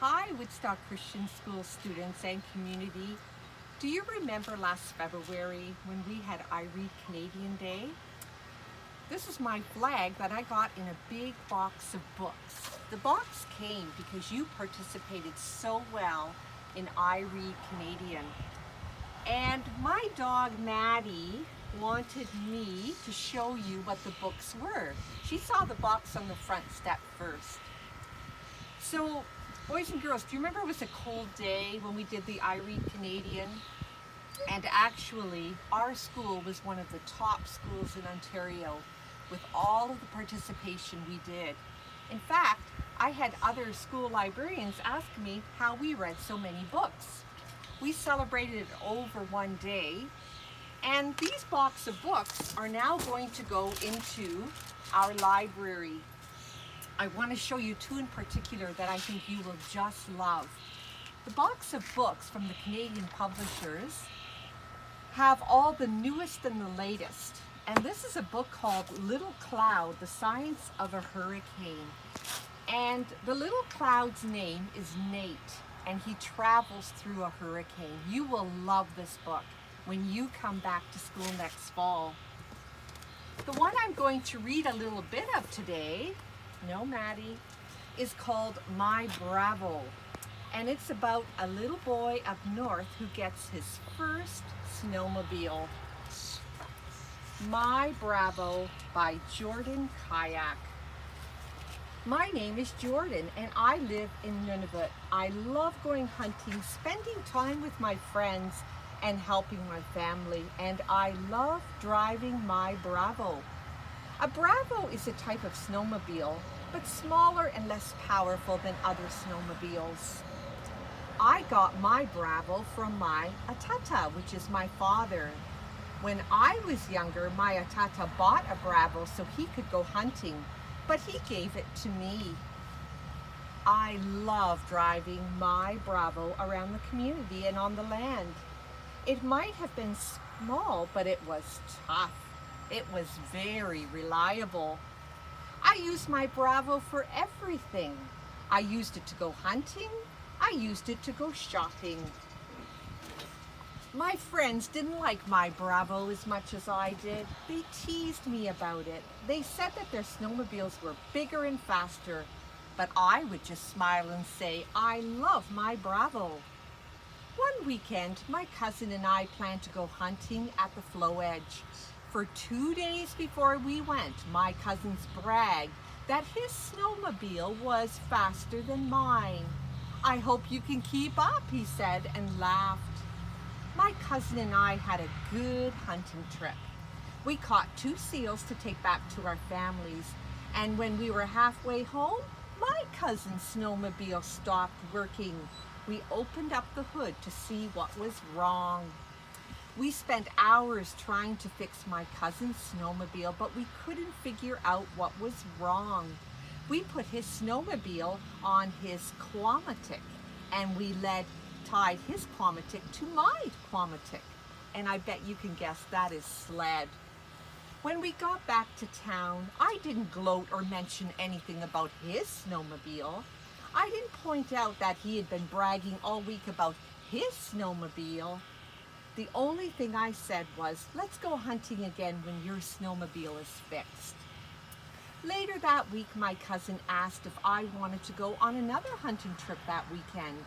Hi, Woodstock Christian School students and community. Do you remember last February when we had I Read Canadian Day? This is my flag that I got in a big box of books. The box came because you participated so well in I Read Canadian. And my dog Maddie wanted me to show you what the books were. She saw the box on the front step first. So, boys and girls, do you remember it was a cold day when we did the I Read Canadian? And actually, our school was one of the top schools in Ontario with all of the participation we did. In fact, I had other school librarians ask me how we read so many books. We celebrated it over one day, and these box of books are now going to go into our library. I want to show you two in particular that I think you will just love. The box of books from the Canadian publishers have all the newest and the latest. And this is a book called Little Cloud, The Science of a Hurricane. And the little cloud's name is Nate, and he travels through a hurricane. You will love this book when you come back to school next fall. The one I'm going to read a little bit of today, no Maddie, is called My Bravo. And it's about a little boy up north who gets his first snowmobile. My Bravo by Jordan Kayak. My name is Jordan and I live in Nunavut. I love going hunting, spending time with my friends and helping my family, and I love driving my Bravo. A Bravo is a type of snowmobile, but smaller and less powerful than other snowmobiles. I got my Bravo from my atata, which is my father. When I was younger, my atata bought a Bravo so he could go hunting, but he gave it to me. I love driving my Bravo around the community and on the land. It might have been small, but it was tough. It was very reliable. I used my Bravo for everything. I used it to go hunting. I used it to go shopping. My friends didn't like my Bravo as much as I did. They teased me about it. They said that their snowmobiles were bigger and faster, but I would just smile and say, I love my Bravo. One weekend, my cousin and I planned to go hunting at the Flow Edge. For 2 days before we went, my cousins bragged that his snowmobile was faster than mine. I hope you can keep up, he said, and laughed. My cousin and I had a good hunting trip. We caught 2 seals to take back to our families, and when we were halfway home, my cousin's snowmobile stopped working. We opened up the hood to see what was wrong. We spent hours trying to fix my cousin's snowmobile, but we couldn't figure out what was wrong. We put his snowmobile on his Quamatic, and we tied his Quamatic to my Quamatic. And I bet you can guess that is sled. When we got back to town, I didn't gloat or mention anything about his snowmobile. I didn't point out that he had been bragging all week about his snowmobile. The only thing I said was, let's go hunting again when your snowmobile is fixed. Later that week, my cousin asked if I wanted to go on another hunting trip that weekend.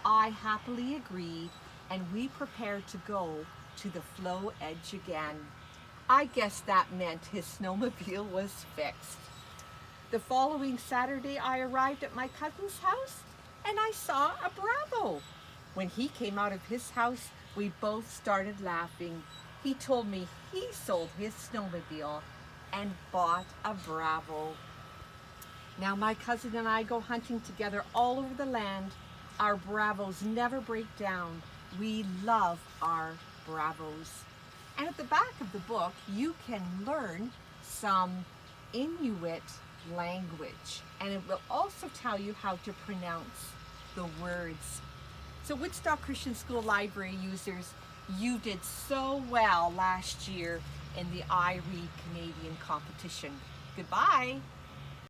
I happily agreed, and we prepared to go to the Flow Edge again. I guess that meant his snowmobile was fixed. The following Saturday, I arrived at my cousin's house, and I saw a Bravo. When he came out of his house, we both started laughing. He told me he sold his snowmobile and bought a Bravo. Now my cousin and I go hunting together all over the land. Our Bravos never break down. We love our Bravos. And at the back of the book, you can learn some Inuit language, and it will also tell you how to pronounce the words. So Woodstock Christian School Library users, you did so well last year in the I Read Canadian competition. Goodbye.